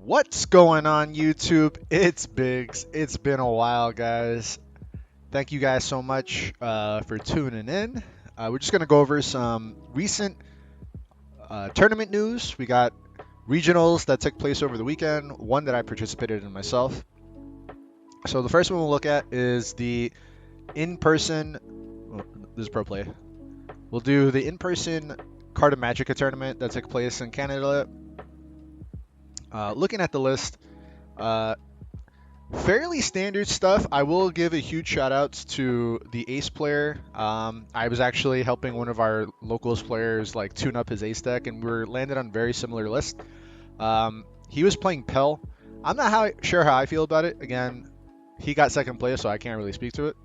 What's going on YouTube? It's Biggs. It's been a while, guys. Thank you guys so much for tuning in. We're just going to go over some recent tournament news. We got regionals that took place over the weekend, one that I participated in myself. So the first one we'll look at is the in-person, this is Pro Play. We'll do the in-person Card of Magica tournament that took place in Canada. Looking at the list, fairly standard stuff. I will give a huge shout out to the ace player. I was actually helping one of our locals players like tune up his ace deck, and we're landed on very similar list. He was playing Pell. I'm not sure how I feel about it. Again, he got second place, so I can't really speak to it.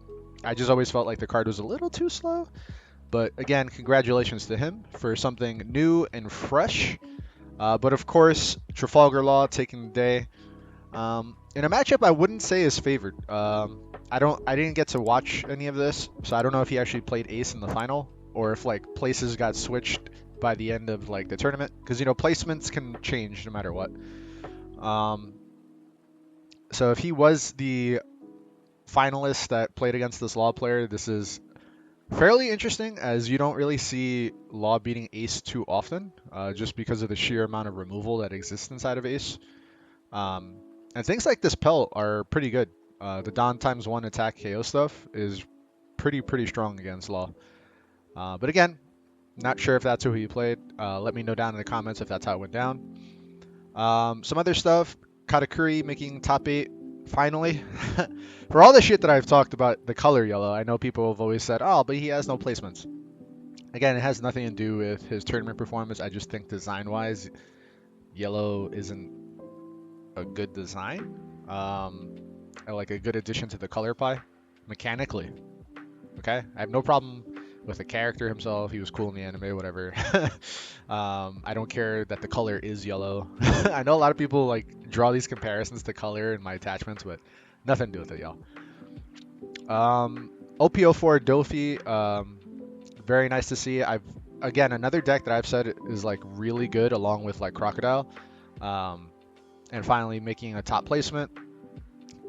I just always felt like the card was a little too slow. But again, congratulations to him for something new and fresh. But of course, Trafalgar Law taking the day. In a matchup I wouldn't say is favored. I didn't get to watch any of this, so I don't know if he actually played ace in the final or if like places got switched by the end of like the tournament, because you know placements can change no matter what. So if he was the finalist that played against this Law player, this is fairly interesting, as you don't really see Law beating ace too often, just because of the sheer amount of removal that exists inside of ace. And things like this Pelt are pretty good. The Don times 1 attack KO stuff is pretty strong against Law. But again, not sure if that's who he played. Let me know down in the comments if that's how it went down. Some other stuff. Katakuri making top 8 finally. For all the shit that I've talked about the color yellow, I know people have always said, oh, but he has no placements. Again, it has nothing to do with his tournament performance. I just think design-wise, yellow isn't a good design, like a good addition to the color pie mechanically. Okay, I have no problem with the character himself. He was cool in the anime, whatever. I don't care that the color is yellow. I know a lot of people like draw these comparisons to color in my attachments, but nothing to do with it, y'all. OPO4 Doffy, very nice to see. Again, another deck that I've said is like really good along with like Crocodile. And finally making a top placement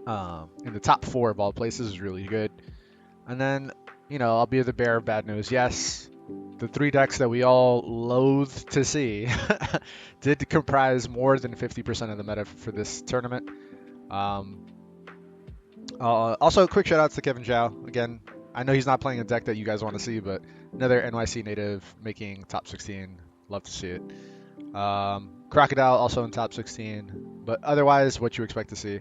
in the top 4 of all places is really good. And then, you know, I'll be the bearer of bad news. Yes, the 3 decks that we all loathe to see did comprise more than 50% of the meta for this tournament. Also, quick shout outs to Kevin Zhao. Again, I know he's not playing a deck that you guys want to see, but another NYC native making top 16. Love to see it. Crocodile also in top 16, but otherwise what you expect to see.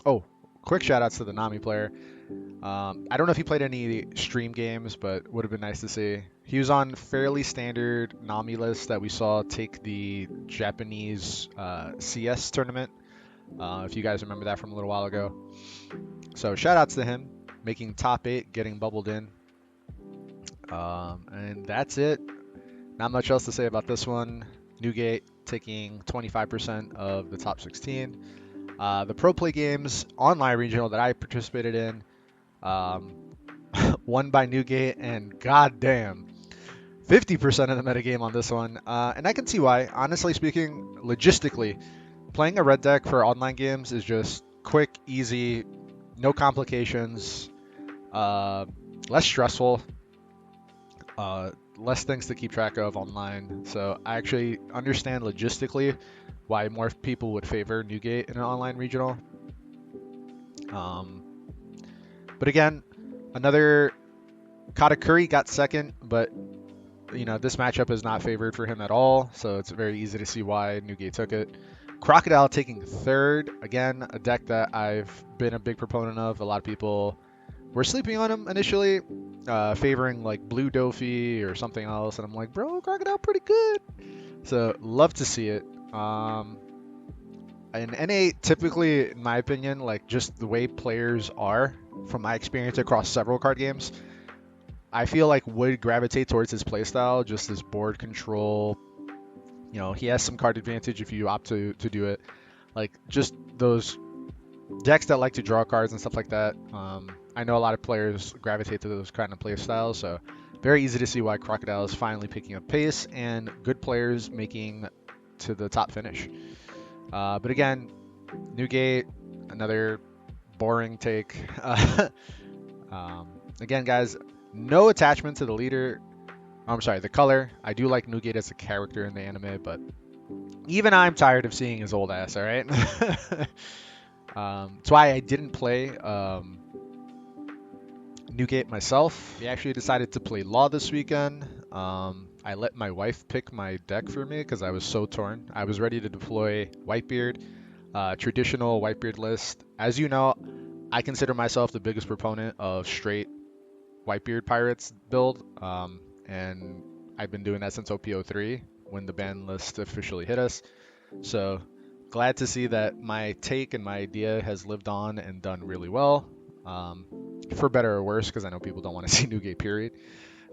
Oh, quick shout outs to the Nami player. I don't know if he played any stream games, but would have been nice to see. He was on fairly standard Nami list that we saw take the Japanese CS tournament, if you guys remember that from a little while ago. So shout outs to him, making top 8, getting bubbled in. And that's it. Not much else to say about this one. Newgate taking 25% of the top 16. The Pro Play Games online regional that I participated in, won by Newgate, and goddamn, 50% of the metagame on this one. And I can see why. Honestly speaking, logistically, playing a red deck for online games is just quick, easy, no complications, less stressful. Less things to keep track of online, so I actually understand logistically why more people would favor Newgate in an online regional. But again, another Katakuri got second, but you know this matchup is not favored for him at all, so it's very easy to see why Newgate took it. Crocodile taking third, again a deck that I've been a big proponent of. A lot of people were sleeping on him initially, favoring like Blue Doffy or something else, and I'm like, bro, Crocodile pretty good. So love to see it. And NA typically, in my opinion, like just the way players are, from my experience across several card games, I feel like would gravitate towards his playstyle, just his board control. You know, he has some card advantage if you opt to do it. Like just those decks that like to draw cards and stuff like that. I know a lot of players gravitate to those kind of play styles, so very easy to see why Crocodile is finally picking up pace and good players making to the top finish. But again, Newgate, another boring take. Again, guys, no attachment to the leader. I'm sorry, the color. I do like Newgate as a character in the anime, but even I'm tired of seeing his old ass, all right? That's why I didn't play Newgate myself. We actually decided to play Law this weekend. I let my wife pick my deck for me because I was so torn. I was ready to deploy Whitebeard, traditional Whitebeard list. As you know, I consider myself the biggest proponent of straight Whitebeard Pirates build, and I've been doing that since OPO3 when the ban list officially hit us. So glad to see that my take and my idea has lived on and done really well, for better or worse, because I know people don't want to see Newgate period.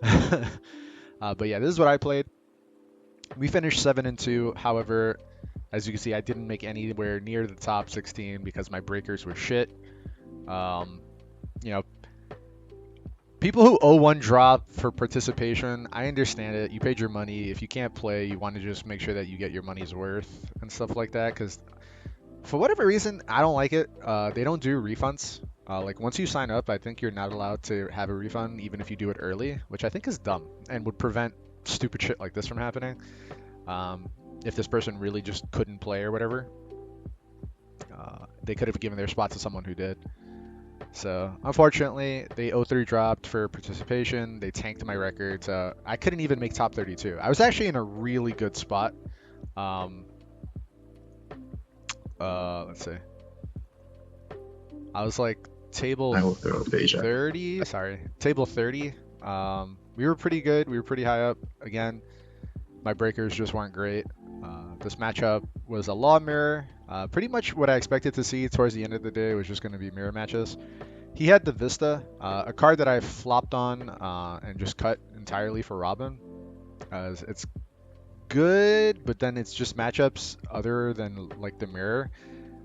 But yeah, this is what I played. We finished 7-2. However, as you can see, I didn't make anywhere near the top 16 because my breakers were shit. Um, you know, people who owe one drop for participation, I understand it. You paid your money. If you can't play, you want to just make sure that you get your money's worth and stuff like that. Because for whatever reason, I don't like it. They don't do refunds. Like once you sign up, I think you're not allowed to have a refund, even if you do it early, which I think is dumb and would prevent stupid shit like this from happening. If this person really just couldn't play or whatever, they could have given their spot to someone who did. So unfortunately, they 0-3 dropped for participation. They tanked my record. So I couldn't even make top 32. I was actually in a really good spot. Let's see. I was like table 30. Sorry, table 30. We were pretty good. We were pretty high up. Again, my breakers just weren't great. This matchup was a law mirror. Pretty much what I expected to see towards the end of the day was just going to be mirror matches. He had the Vista, a card that I flopped on and just cut entirely for Robin. It's good, but then it's just matchups other than like the mirror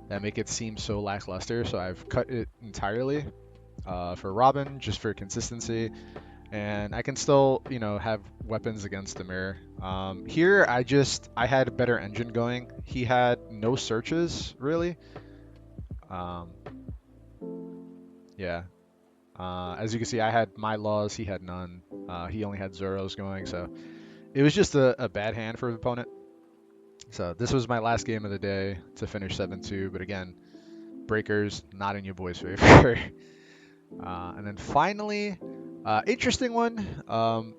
that make it seem so lackluster. So I've cut it entirely for Robin just for consistency. And I can still, you know, have weapons against the mirror. Here, I had a better engine going. He had no searches, really. Yeah. As you can see, I had my laws, he had none. He only had Zoros going, so it was just a bad hand for the opponent. So this was my last game of the day to finish 7-2, but again, breakers not in your boy's favor. And then finally, interesting one.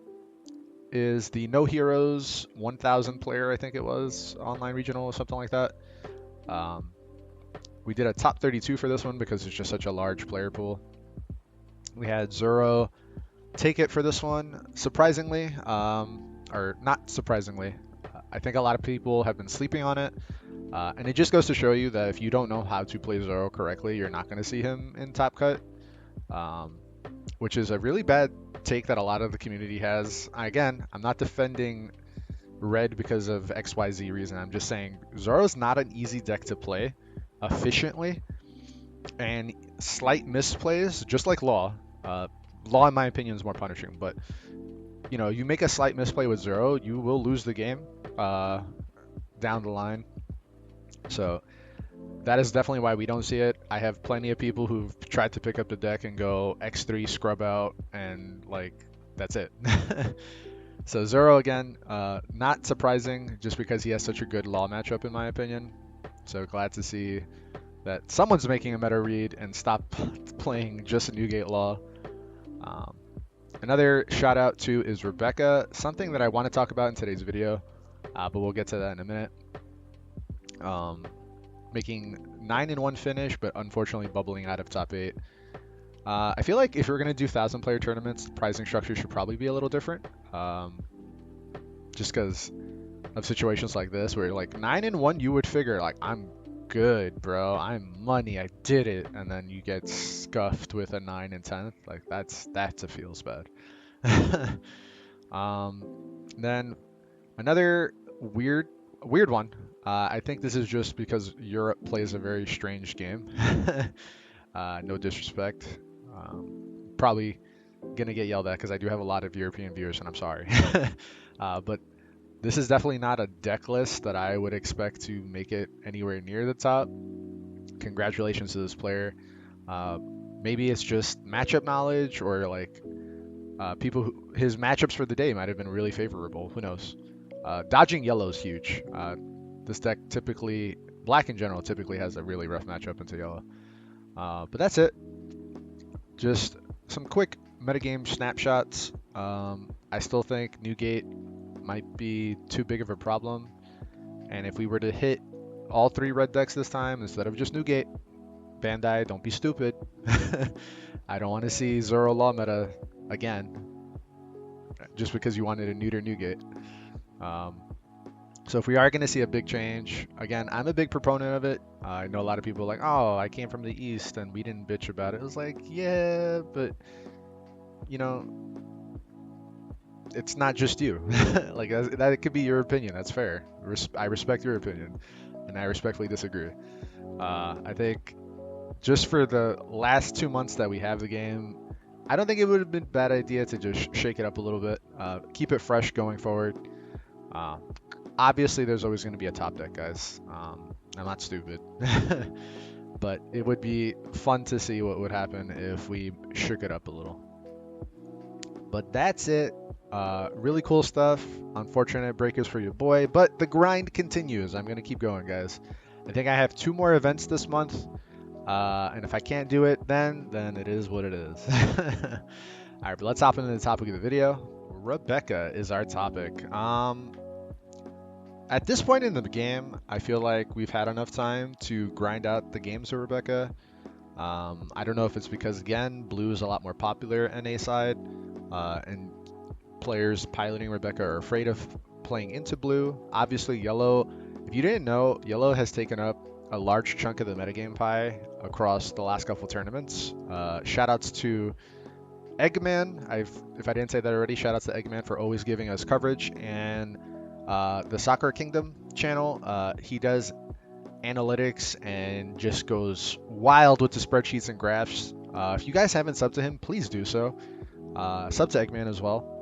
Is the No Heroes 1000 player, I think it was, online regional or something like that. We did a top 32 for this one because it's just such a large player pool. We had Zoro take it for this one, surprisingly, or not surprisingly. I think a lot of people have been sleeping on it, and it just goes to show you that if you don't know how to play Zoro correctly, you're not going to see him in top cut, which is a really bad take that a lot of the community has. Again, I'm not defending Red because of XYZ reason. I'm just saying Zoro's not an easy deck to play efficiently, and slight misplays, just like Law. Law, in my opinion, is more punishing, but you know, you make a slight misplay with Zoro, you will lose the game down the line. So that is definitely why we don't see it. I have plenty of people who've tried to pick up the deck and go X3 scrub out, and like that's it. So Zoro again, not surprising, just because he has such a good Law matchup in my opinion. So glad to see that someone's making a meta read and stop playing just Newgate Law. Another shout out to is Rebecca, something that I want to talk about in today's video, but we'll get to that in a minute. Making 9-1 finish, but unfortunately bubbling out of top 8. I feel like if you're going to do 1,000 player tournaments, the pricing structure should probably be a little different. Just because of situations like this where like 9-1, you would figure like, I'm good, bro. I'm money. I did it. And then you get scuffed with a 9-10. Like that feels bad. Then another weird one. I think this is just because Europe plays a very strange game. No disrespect. Probably gonna get yelled at because I do have a lot of European viewers, and I'm sorry. But This is definitely not a deck list that I would expect to make it anywhere near the top. Congratulations to this player. Uh, Maybe it's just matchup knowledge or like his matchups for the day might have been really favorable. Who knows? Dodging yellow is huge. This deck typically, black in general, typically has a really rough matchup into yellow. But that's it. Just some quick metagame snapshots. I still think Newgate might be too big of a problem. And if we were to hit all 3 red decks this time instead of just Newgate, Bandai, don't be stupid. I don't want to see Zoro Law meta again, just because you wanted to neuter Newgate. Um, so if we are going to see a big change, again, I'm a big proponent of it. I know a lot of people are like, oh, I came from the East and we didn't bitch about it. It was like, yeah, but you know, it's not just you. Like that could be your opinion. That's fair. I respect your opinion, and I respectfully disagree. I think just for the last 2 months that we have the game, I don't think it would have been a bad idea to just shake it up a little bit, keep it fresh going forward. Uh, Obviously, there's always going to be a top deck, guys. I'm not stupid, but it would be fun to see what would happen if we shook it up a little. But that's it. Really cool stuff. Unfortunate breakers for your boy, but the grind continues. I'm going to keep going, guys. I think I have 2 more events this month. And if I can't do it, then it is what it is. All right, but let's hop into the topic of the video. Rebecca is our topic. At this point in the game, I feel like we've had enough time to grind out the games of Rebecca. I don't know if it's because, again, blue is a lot more popular NA side, and players piloting Rebecca are afraid of playing into blue. Obviously, yellow, if you didn't know, yellow has taken up a large chunk of the metagame pie across the last couple tournaments. Shoutouts to Eggman. If I didn't say that already, shoutouts to Eggman for always giving us coverage. And the Soccer Kingdom channel, he does analytics and just goes wild with the spreadsheets and graphs. If you guys haven't subbed to him, please do so. Sub to Eggman as well.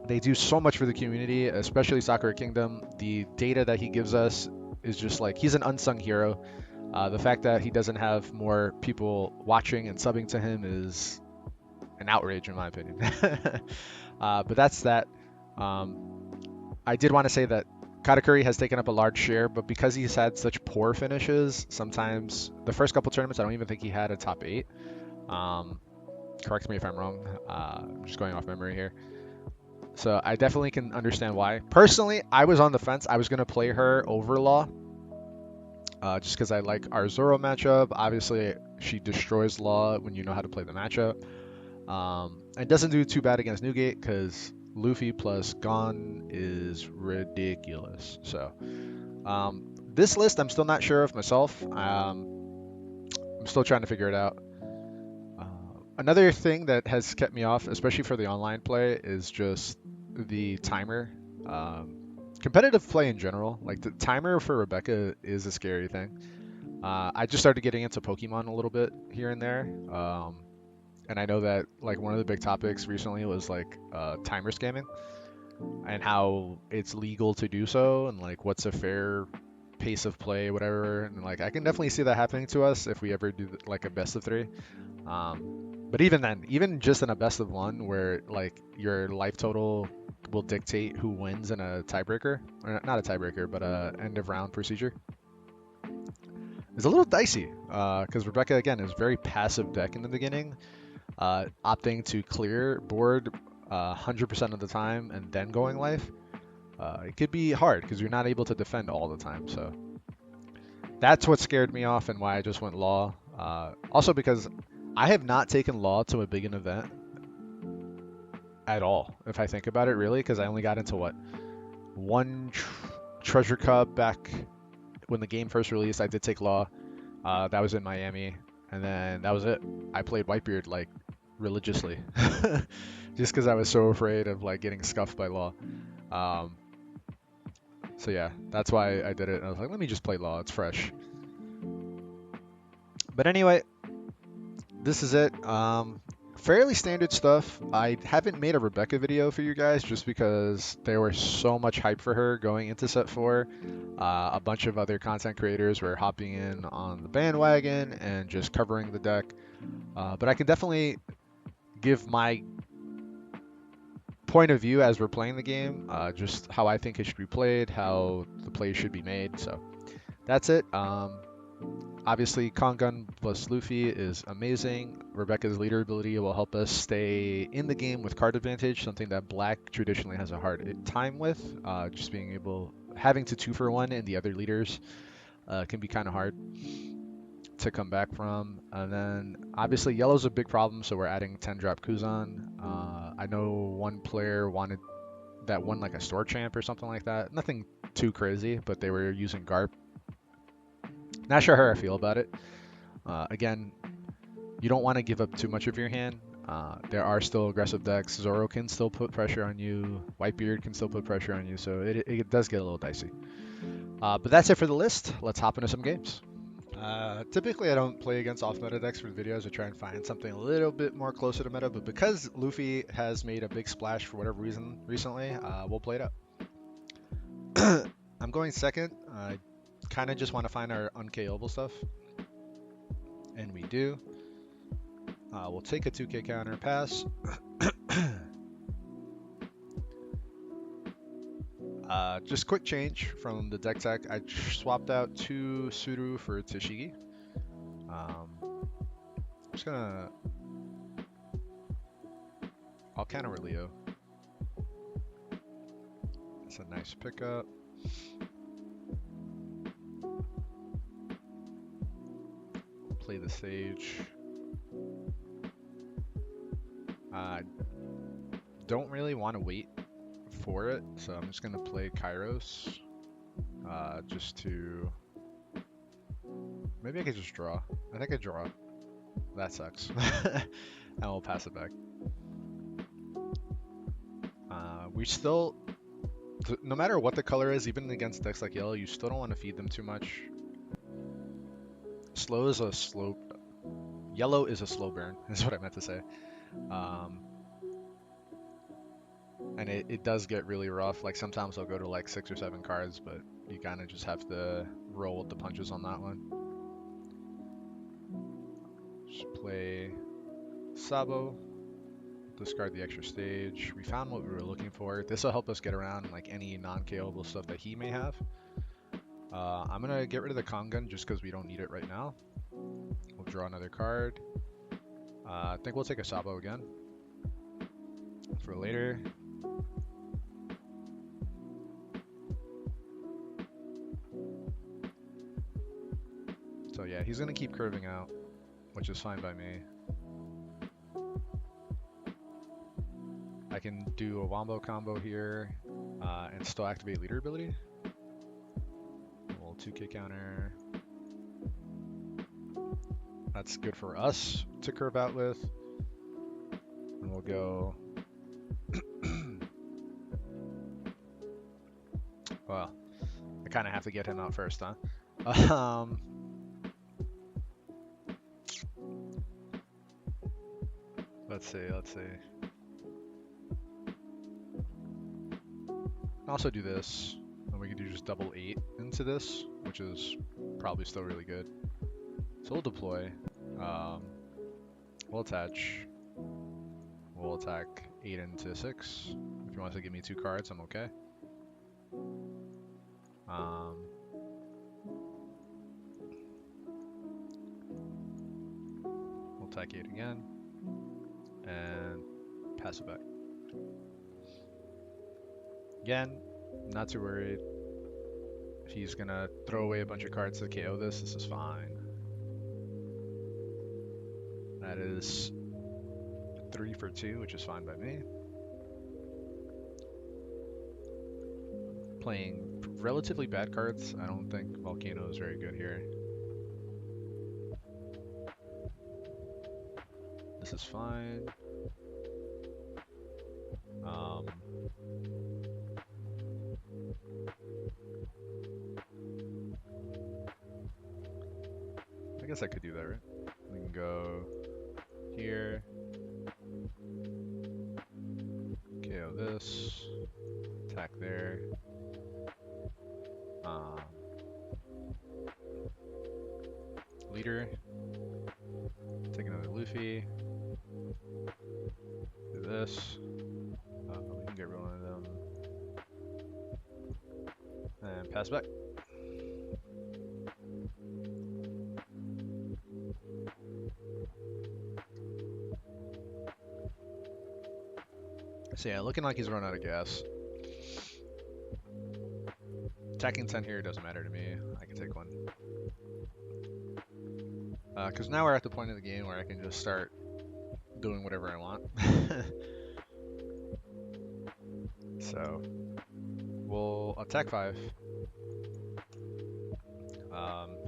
They do so much for the community, especially Soccer Kingdom. The data that he gives us is just like, he's an unsung hero. The fact that he doesn't have more people watching and subbing to him is an outrage, in my opinion. But that's that. I did want to say that Katakuri has taken up a large share, but because he's had such poor finishes, sometimes the first couple tournaments, I don't even think he had a top 8. Correct me if I'm wrong. I'm just going off memory here. So I definitely can understand why. Personally, I was on the fence. I was going to play her over Law, just because I like our Zoro matchup. Obviously, she destroys Law when you know how to play the matchup. And doesn't do too bad against Newgate because Luffy plus Gon is ridiculous. So this list, I'm still not sure of myself. I'm still trying to figure it out. Another thing that has kept me off, especially for the online play, is just the timer. Competitive play in general, like the timer for Rebecca is a scary thing. I just started getting into Pokemon a little bit here and there. And I know that like one of the big topics recently was like timer scamming and how it's legal to do so and like what's a fair pace of play, whatever. And like I can definitely see that happening to us if we ever do like a best of 3. But even then, even just in a best of 1 where like your life total will dictate who wins in a tiebreaker, or not a tiebreaker, but a end of round procedure, is a little dicey because Rebecca again is very passive deck in the beginning, opting to clear board 100% of the time and then going life. It could be hard because you're not able to defend all the time. So that's what scared me off and why I just went Law. Also because I have not taken Law to a big an event at all, if I think about it, really, because I only got into what, one Treasure Cup back when the game first released. I did take Law. That was in Miami, and then that was it. I played Whitebeard like religiously, just because I was so afraid of like getting scuffed by Law. So yeah, that's why I did it. I was like, let me just play Law. It's fresh. But anyway, this is it. fairly standard stuff. I haven't made a Rebecca video for you guys just because there was so much hype for her going into set 4. A bunch of other content creators were hopping in on the bandwagon and just covering the deck. But I can definitely give my point of view as we're playing the game, just how I think it should be played, how the play should be made. So that's it. Obviously, Kongun plus Luffy is amazing. Rebecca's leader ability will help us stay in the game with card advantage, something that Black traditionally has a hard time with. Just being able, having to 2-for-1 and the other leaders can be kind of hard to come back from. And then obviously Yellow's a big problem, so we're adding 10-drop Kuzan. I know one player wanted that won like a store champ or something like that. Nothing too crazy, but they were using Garp. Not sure how I feel about it. Again, you don't want to give up too much of your hand. There are still aggressive decks. Zoro can still put pressure on you. Whitebeard can still put pressure on you, so it does get a little dicey. But that's it for the list. Let's hop into some games. Typically, I don't play against off-meta decks for videos. I try and find something a little bit more closer to meta, but because Luffy has made a big splash for whatever reason recently, we'll play it up. I'm going second. I kind of just want to find our unkillable stuff, and we do. We'll take a 2k counter pass. Just quick change from the deck tech. I swapped out 2 Suru for Tashigi. I'm just gonna... I'll counter Leo. It's a nice pickup. Play the Sage. Don't really want to wait for it, so I'm just gonna play Kairos. Just to... Maybe I could just draw. I think I draw. That sucks. And we'll pass it back. We still... No matter what the color is, even against decks like Yellow, you still don't want to feed them too much. Slow is a slow... Yellow is a slow burn, is what I meant to say. And it does get really rough. Like sometimes I'll go to like 6 or 7 cards, but you kind of just have to roll with the punches on that one. Just play Sabo. Discard the extra stage. We found what we were looking for. This will help us get around like any non-KOable stuff that he may have. I'm gonna get rid of the Kongun just because we don't need it right now. We'll draw another card. I think we'll take a Sabo again for later. So yeah, he's gonna keep curving out, which is fine by me. I can do a Wombo combo here and still activate leader ability. A little 2k counter. That's good for us to curve out with. And we'll go... Well, I kind of have to get him out first, huh? Let's see. Also do this, and we can do just double 8 into this, which is probably still really good. So we'll deploy. We'll attach. We'll attack 8 into 6. If you want to give me 2 cards, I'm okay. We'll attack 8 again, and pass it back. Again, not too worried. If he's gonna throw away a bunch of cards to KO this is fine. That is 3 for 2, which is fine by me. Playing relatively bad cards. I don't think Volcano is very good here. This is fine. I guess I could do that, right? We can go here. this. Attack there. Leader. Take another Luffy. Do this. We can get rid of one of them. And pass back. So yeah, looking like he's run out of gas. Attacking 10 here doesn't matter to me. I can take one. Because now we're at the point of the game where I can just start doing whatever I want. So we'll attack 5.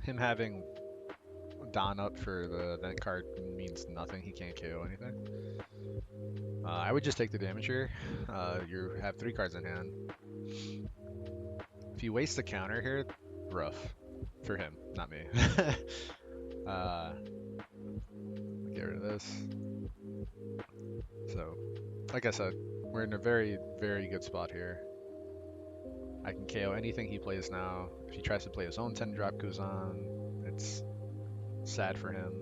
Him having Don up for the event card means nothing. He can't KO anything. I would just take the damage here. You have 3 cards in hand. If you waste the counter here, rough. For him, not me. Get rid of this. So, like I said, we're in a very, very good spot here. I can KO anything he plays now. If he tries to play his own 10-drop Kuzan, it's sad for him.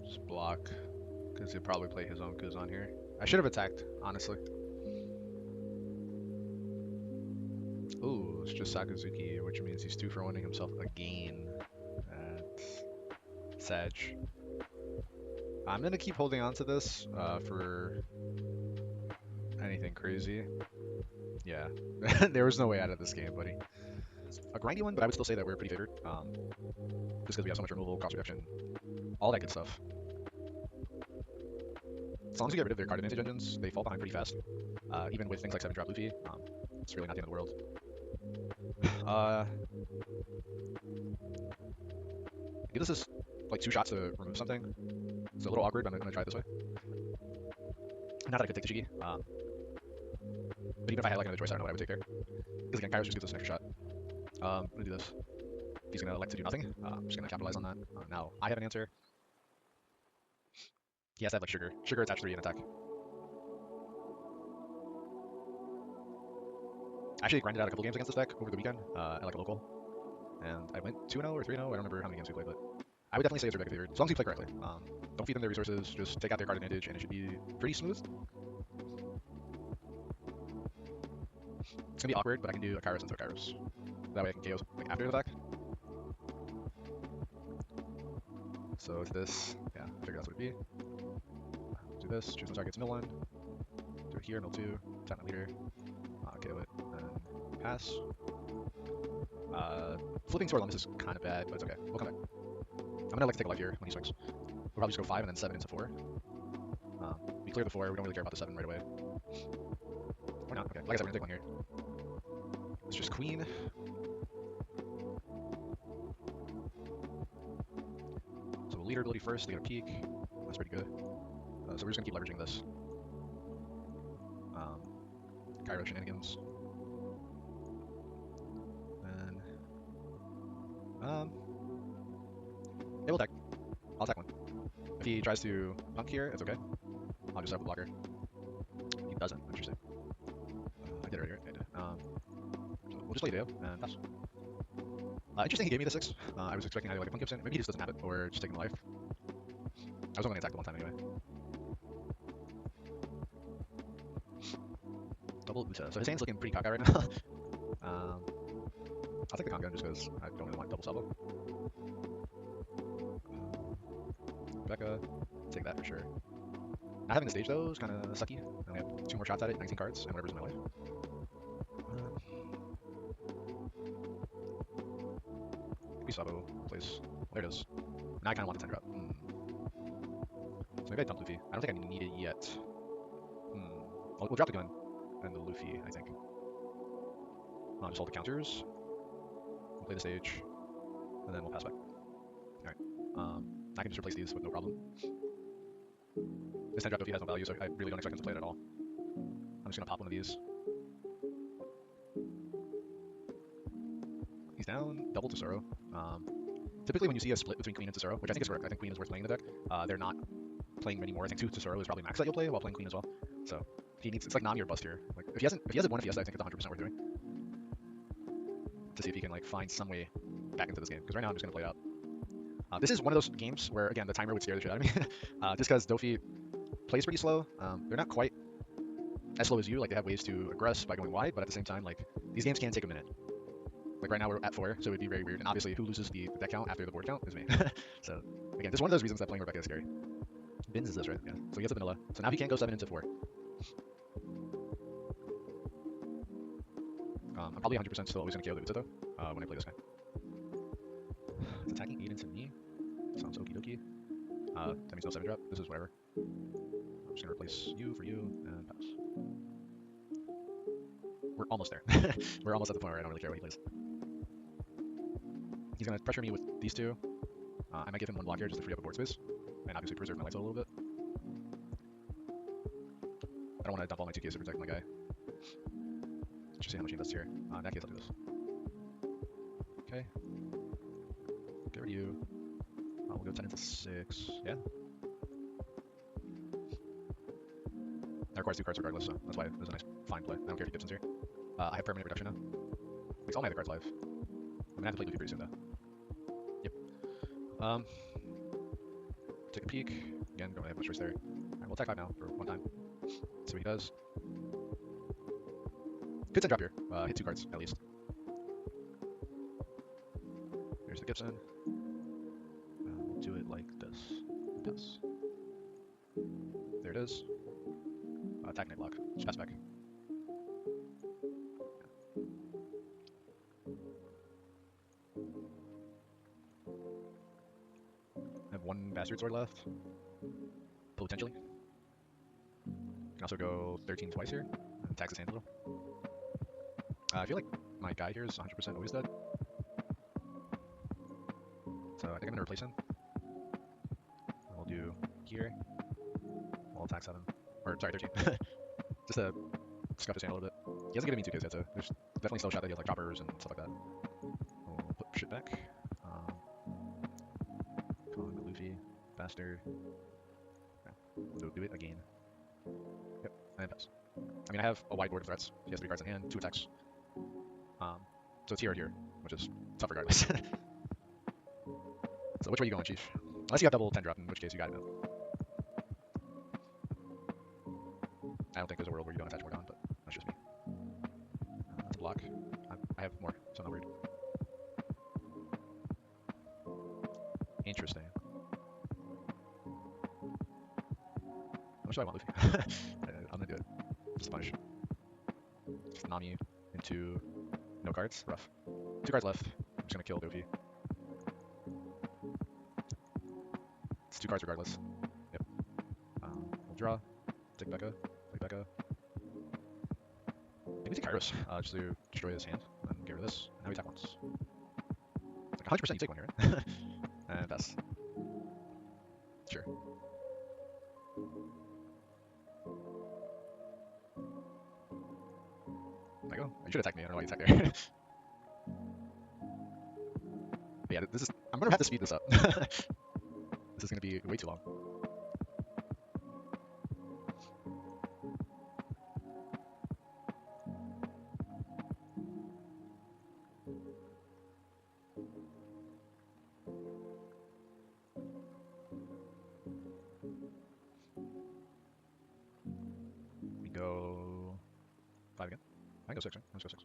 Just block, because he'll probably play his own Kuzan here. I should have attacked, honestly. Ooh, it's just Sakazuki, which means he's 2 for 1ing himself again. That's Sag. I'm going to keep holding on to this for anything crazy. Yeah, there was no way out of this game, buddy. A grindy one, but I would still say that we're pretty favored. Just because we have so much removal, cost reduction, all that good stuff. As long as we get rid of their card advantage engines, they fall behind pretty fast. Even with things like 7-drop Luffy, it's really not the end of the world. Give this like 2 shots to remove something. It's a little awkward, but I'm gonna try it this way. Not that I could take the Shigi, but even if I had like another choice, I don't know what I would take there. Because again, Kairos just gives us an extra shot. I'm gonna do this. He's gonna elect to do nothing. I'm just gonna capitalize on that. Now I have an answer. He has to have like sugar. Sugar attach 3 and attack. I actually grinded out a couple games against this deck over the weekend at like a local. And I went 2-0 or 3-0. I don't remember how many games we played, but I would definitely say it's your deck favored. As long as you play correctly. Don't feed them their resources, just take out their card advantage and it should be pretty smooth. It's gonna be awkward, but I can do a Kairos into a Kairos. That way I can KO like after the fact. So it's this, yeah, I figured that's what it'd be. Do this, choose my targets, mill 1. Do it here, mill 2, tap my leader, KO it, and pass. Flipping to our Lemus is kind of bad, but it's okay. We'll come back. I'm gonna like to take a life here when he swings. We'll probably just go 5 and then 7 into 4. We clear the 4, we don't really care about the 7 right away. Or not, okay. Like I said, we're gonna take 1 here. It's just queen. So leader ability first, leader peak. That's pretty good. So we're just gonna keep leveraging this. Cairo shenanigans. And it will attack. I'll attack 1. If he tries to punk here, it's okay. I'll just set up a blocker. He doesn't. Interesting. I did it earlier. So we'll just play Deo and pass. Interesting he gave me the 6. I was expecting either like a punk Gibson, maybe he just doesn't have it, or just taking the life. I was only going to attack the 1 time anyway. Double Uta. So his hand's looking pretty cockeyed right now. I'll take the con gun just because I don't really want double salvo. Becca, take that for sure. Not having the stage though is kind of sucky. I only have 2 more shots at it, 19 cards, and whatever's in my life. We salvo, please. There it is. Now I kind of want the 10 drop. So maybe I dump Luffy. I don't think I need it yet. We'll drop the gun and the Luffy, I think. I'll just hold the counters. We'll play the stage, and then we'll pass back. Alright. I can just replace these with no problem. This 10 drop Doffy has no value, so I really don't expect him to play it at all. I'm just gonna pop one of these. He's down, double Tesoro. Typically when you see a split between Queen and Tesoro, which I think is correct, I think Queen is worth playing in the deck, they're not playing many more. I think 2 Tesoro is probably max that you'll play while playing Queen as well. So he needs, it's like Nami or bust here. Like if he has a one Fiesta, I think it's 100% worth doing to see if he can like find some way back into this game. Because right now I'm just gonna play it out. This is one of those games where again the timer would scare the shit out of me, just because Doffy plays pretty slow. They're not quite as slow as you. Like they have ways to aggress by going wide, but at the same time, like these games can take a minute. Like right now we're at 4, so it'd be very weird. And obviously, who loses the deck count after the board count is me. So again, this is one of those reasons that playing Rebecca is scary. Bins is this, right? Yeah. So he gets a vanilla. So now he can't go 7 into 4. I'm probably 100% still always gonna KO the Uta though when I play this guy. It's attacking 8 into me. Sounds okie dokie. That means no 7 drop. This is whatever. I'm just gonna replace you for you and pass. We're almost there. We're almost at the point where I don't really care what he plays. He's gonna pressure me with these 2. I might give him 1 block here just to free up a board space, and obviously preserve my lights a little bit. I don't want to dump all my 2Ks to protect my guy. Let's just see how much he invests here. In that case, I'll do this. Okay. Get rid of you. We'll go 10 into 6. Yeah. That requires 2 cards regardless, so that's why it was a nice fine play. I don't care if he Gibson's here. I have permanent reduction now. Makes all my other cards live. I'm gonna have to play Luffy pretty soon though. Yep. Take a peek. Again, don't really have much choice there. Alright, we'll attack 5 now for 1 time. See what he does. Could send drop here. Hit 2 cards at least. Here's the Gibson. We'll do it like this. Pass. There it is. Attack night block. Just pass back. I have 1 bastard sword left. Potentially. Can also go 13 twice here. And tax his hand a little. I feel like my guy here is 100% always dead. So I think I'm gonna replace him. We'll do here. We'll attack 7. Or sorry, 13. Just to scuff his hand a little bit. He hasn't given me 2Ks yet, so there's definitely still a shot that he has like choppers and stuff like that. We'll put shit back. Calling the Luffy. Bastard. Okay. We'll do it again. Yep, and pass. I mean, I have a wide board of threats. He has 3 cards in hand, 2 attacks. So it's here or here, which is tough regardless. So which way are you going, Chief? Unless you have double 10 drop, in which case you got it. I don't think there's a world where you don't attach more down, but that's just me. That's a block. I have more, so I'm not worried. Interesting. How much do I want Luffy? I'm gonna do it. Just a punish. Just Nami into no cards. Rough. 2 cards left. I'm just gonna kill Doffy. It's 2 cards regardless. Yep. We'll draw. Take Becca. Take Becca. Maybe take Kairos, just to destroy his hand. And get rid of this. Now we attack once. It's like 100% you take 1 here, right? And pass. Sure. There you go. You should attack me. I don't know why you attacked there. But yeah, this is. I'm gonna have to speed this up. This is gonna be way too long. We go 5 again. I go 6, right? Let's go 6.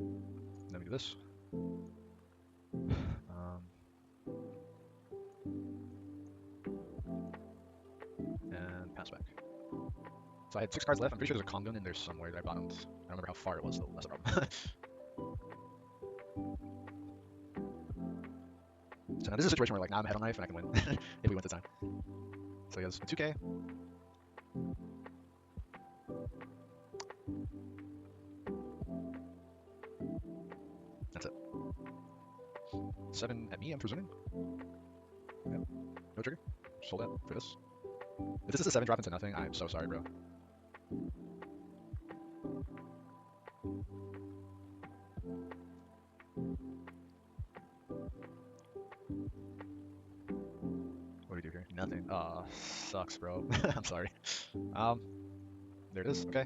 And then we do this. And pass back. So I had 6 cards left. I'm pretty sure there's a Kongun in there somewhere that I bottomed. I don't remember how far it was though. That's the problem. So now this is a situation where like now I'm head on knife and I can win if we win this time. So he has a 2K. That's it. 7 at me, I'm presuming. Yep. No trigger. Just hold out for this. If this is a 7 drop into nothing, I'm so sorry, bro. nothing. Sucks, bro. I'm sorry. There it is. Okay.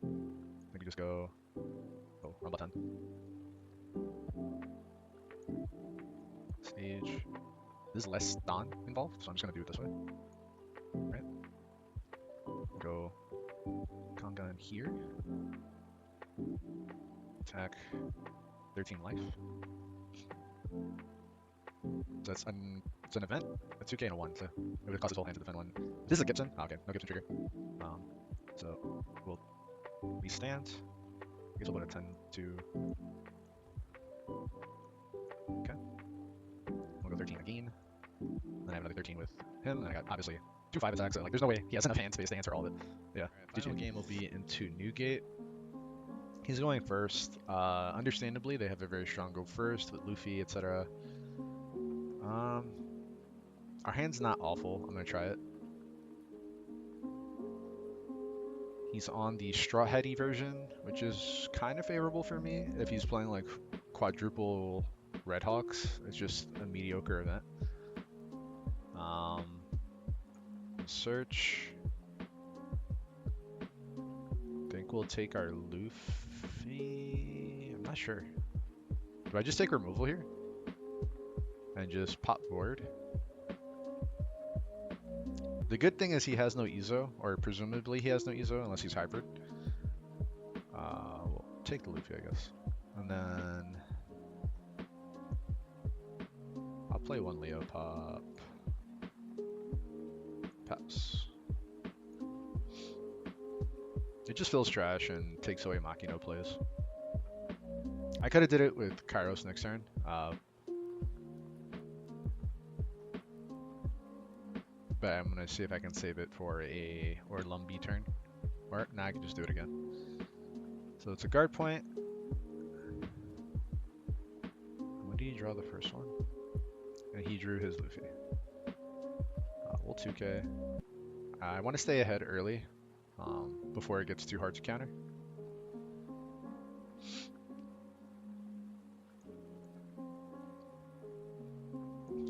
We can just go. Oh, wrong button. Stage. There's less Don involved, so I'm just gonna do it this way. Right. Go. Conga in here. Attack. 13 life. So it's an event. A 2k and a 1, so it would cost his whole hand to defend one. This is a Gibson. Oh, okay, no Gibson trigger. So we'll restand. I guess we'll put a 10 to. Okay. We'll go 13 again. Then I have another 13 with him. And I got obviously 2 5 attacks. So, like, there's no way he has enough hand space to answer all of it. Yeah. Final game will be into Newgate. He's going first. Understandably, they have a very strong go first with Luffy, etc. Our hand's not awful. I'm gonna try it. He's on the straw heady version, which is kind of favorable for me. If he's playing like quadruple Redhawks, it's just a mediocre event. Search. Think we'll take our Luffy. I'm not sure. Do I just take removal here? And just pop board? The good thing is he has no Ezo, or presumably he has no Ezo unless he's hybrid. We'll take the Luffy, I guess. And then I'll play one Leo pop. Pass. It just feels trash and takes away Makino plays. I could have did it with Kairos next turn. But I'm gonna see if I can save it for a Lumby turn. Or now I can just do it again. So it's a guard point. When did he draw the first one? And he drew his Luffy. We'll 2k. I want to stay ahead early before it gets too hard to counter.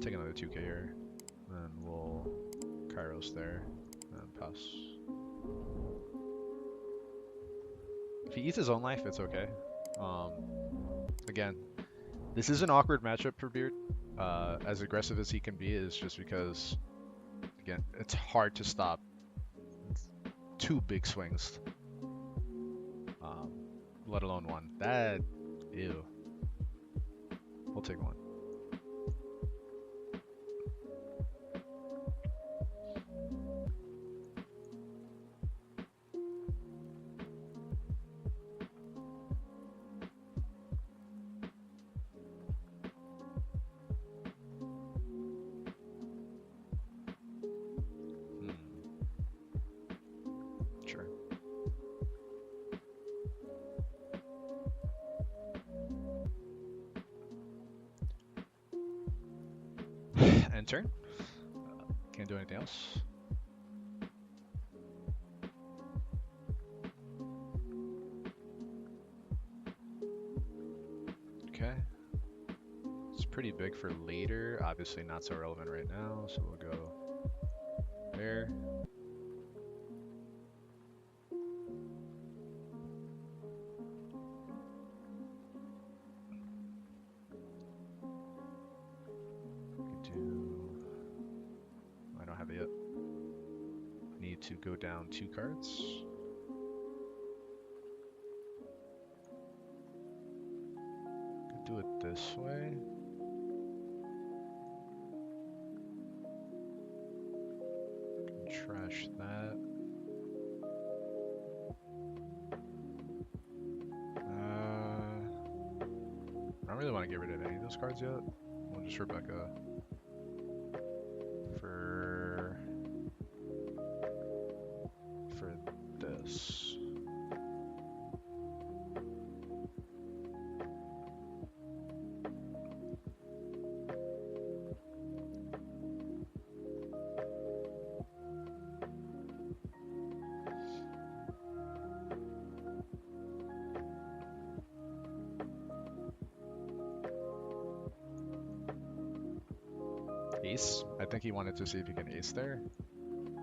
Take another 2k here. Then we'll Kairos there. And pass. If he eats his own life, it's okay. Again, this is an awkward matchup for Beard. As aggressive as he can be is just because, again, it's hard to stop 2 big swings. Let alone 1. That, ew. We'll take 1. Sure. End turn. Can't do anything else. Okay. It's pretty big for later. Obviously not so relevant right now, so we'll go there. I don't have it yet. Need to go down 2 cards. Could do it this way. Can trash that. I don't really want to get rid of any of those cards yet. We'll just Rebecca for this. ace. I think he wanted to see if he can ace there.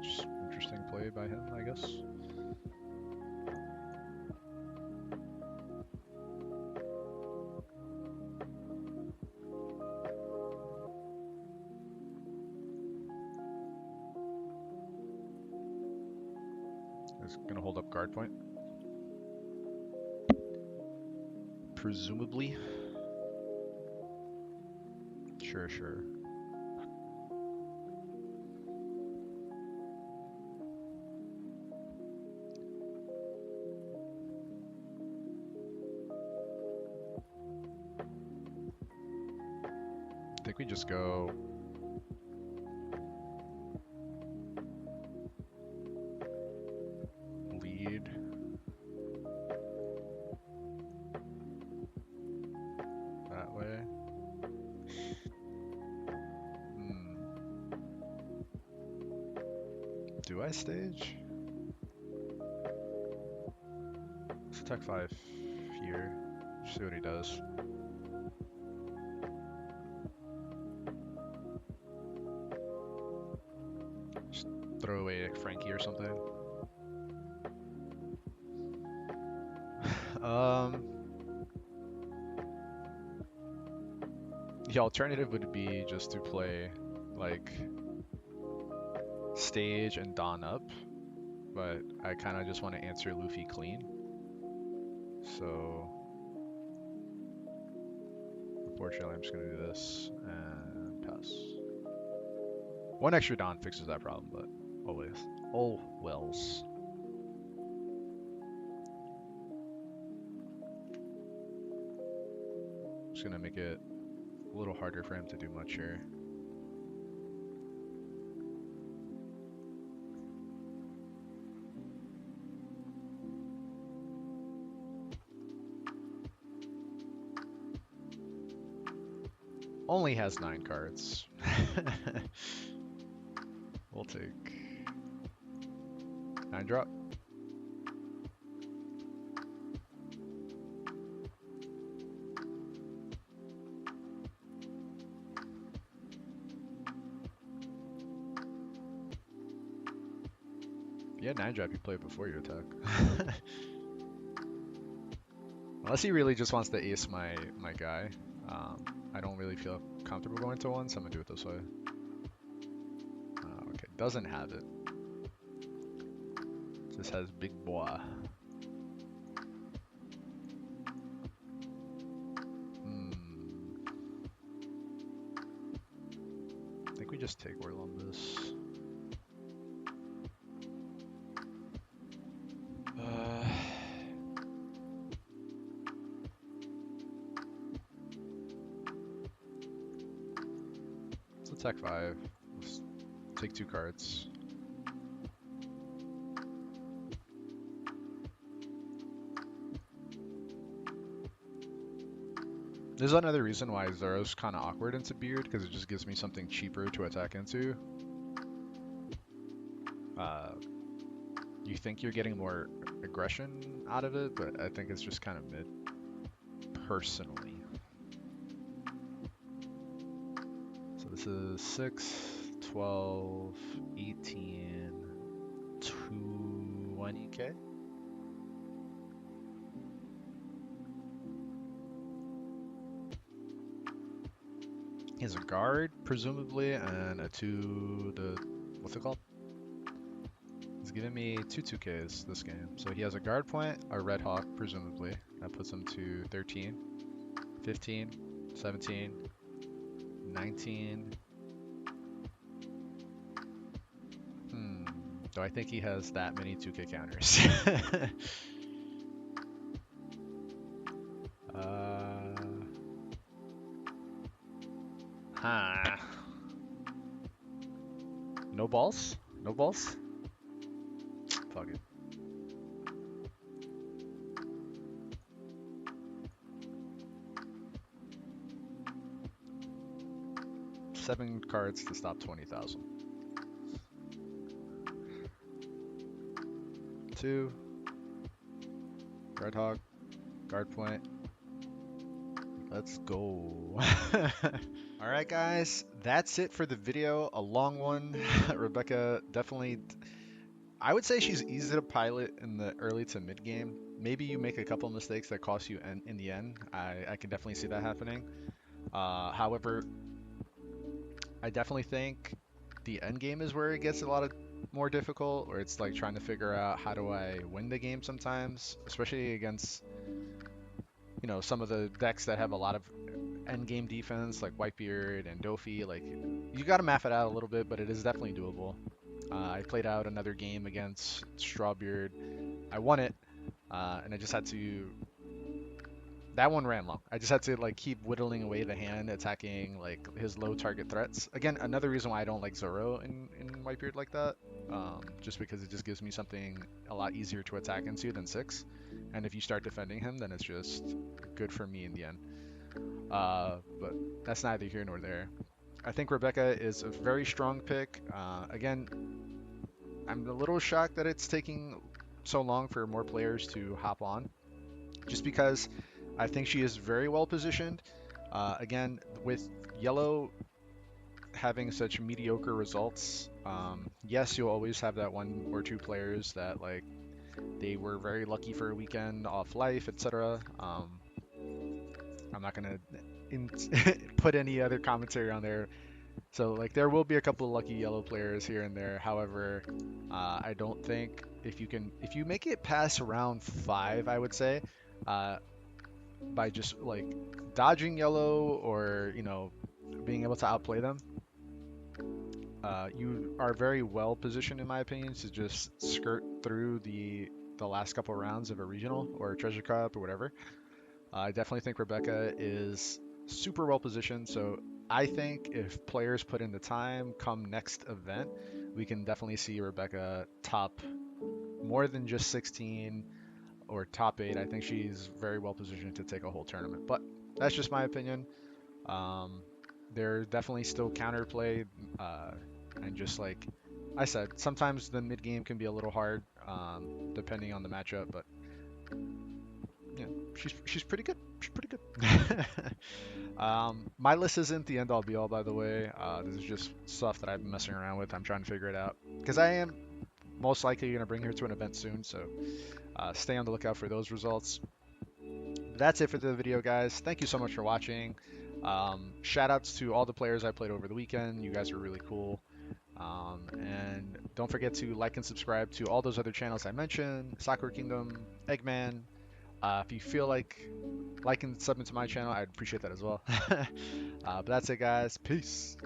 Just interesting play by him, I guess. He's gonna hold up guard point. Presumably. Sure, sure. I think we just go lead. That way. Do I stage? Let's attack 5 here. See what he does. Just throw away a Frankie or something. The alternative would be just to play like stage and Dawn up, but I kind of just want to answer Luffy clean. So unfortunately, I'm just gonna do this and pass. One extra Dawn fixes that problem, but always. Oh wells. Just gonna make it a little harder for him to do much here. Only has 9 cards. We'll take 9 drop. Yeah, 9 drop you play before you attack. Unless he really just wants to ace my guy. I don't really feel comfortable going to 1, so I'm gonna do it this way. Okay, doesn't have it. Just has big boy. I think we just take Orlumbus. Let's attack 5. Let's take 2 cards. There's another reason why Zoro's kind of awkward into Beard, because it just gives me something cheaper to attack into. You think you're getting more aggression out of it, but I think it's just kind of mid, personally. So this is 6, 12, 18, 20k. He has a guard, presumably, and a 2, what's it called? He's giving me 2/2Ks this game. So he has a guard point, a Red Hawk, presumably. That puts him to 13, 15, 17, 19. Do I think he has that many 2K counters? No balls? No balls? Fuck it. Seven cards to stop 20,000. 2. Red Hawk. Guard point. Let's go. All right, guys, that's it for the video. A long one. Rebecca definitely, I would say she's easy to pilot in the early to mid game. Maybe you make a couple mistakes that cost you in the end. I can definitely see that happening. However, I definitely think the end game is where it gets a lot of more difficult, or it's like trying to figure out how do I win the game sometimes, especially against some of the decks that have a lot of end game defense like Whitebeard and Doffy. Like you got to map it out a little bit, but it is definitely doable. I played out another game against Strawbeard. I won it, and I just had to. That one ran long. I just had to like keep whittling away the hand, attacking like his low target threats. Again, another reason why I don't like Zoro in Whitebeard like that, just because it just gives me something a lot easier to attack into than six. And if you start defending him, then it's just good for me in the end. But that's neither here nor there. I think Rebecca is a very strong pick. Again, I'm a little shocked that it's taking so long for more players to hop on, just because I think she is very well positioned. Again, with yellow having such mediocre results, yes, you'll always have that one or two players that like they were very lucky for a weekend off life, etc. I'm not gonna put any other commentary on there. So like there will be a couple of lucky yellow players here and there. However, I don't think if you make it past round five, I would say, uh, by just like dodging yellow or being able to outplay them, you are very well positioned in my opinion to just skirt through the last couple rounds of a regional or a treasure cup or whatever. I definitely think Rebecca is super well positioned. So I think if players put in the time come next event, we can definitely see Rebecca top more than just 16 or top 8. I think she's very well positioned to take a whole tournament. But that's just my opinion. Um, there's definitely still counterplay. Uh, and just like I said, sometimes the mid game can be a little hard depending on the matchup. But yeah, she's pretty good. She's pretty good. My list isn't the end all be all, by the way. This is just stuff that I've been messing around with. I'm trying to figure it out because I am most likely going to bring her to an event soon. So stay on the lookout for those results. That's it for the video, guys. Thank you so much for watching. Shout outs to all the players I played over the weekend. You guys were really cool. And don't forget to like and subscribe to all those other channels I mentioned: Sakura Kingdom, Eggman. If you feel like and subbing to my channel, I'd appreciate that as well. But that's it, guys. Peace.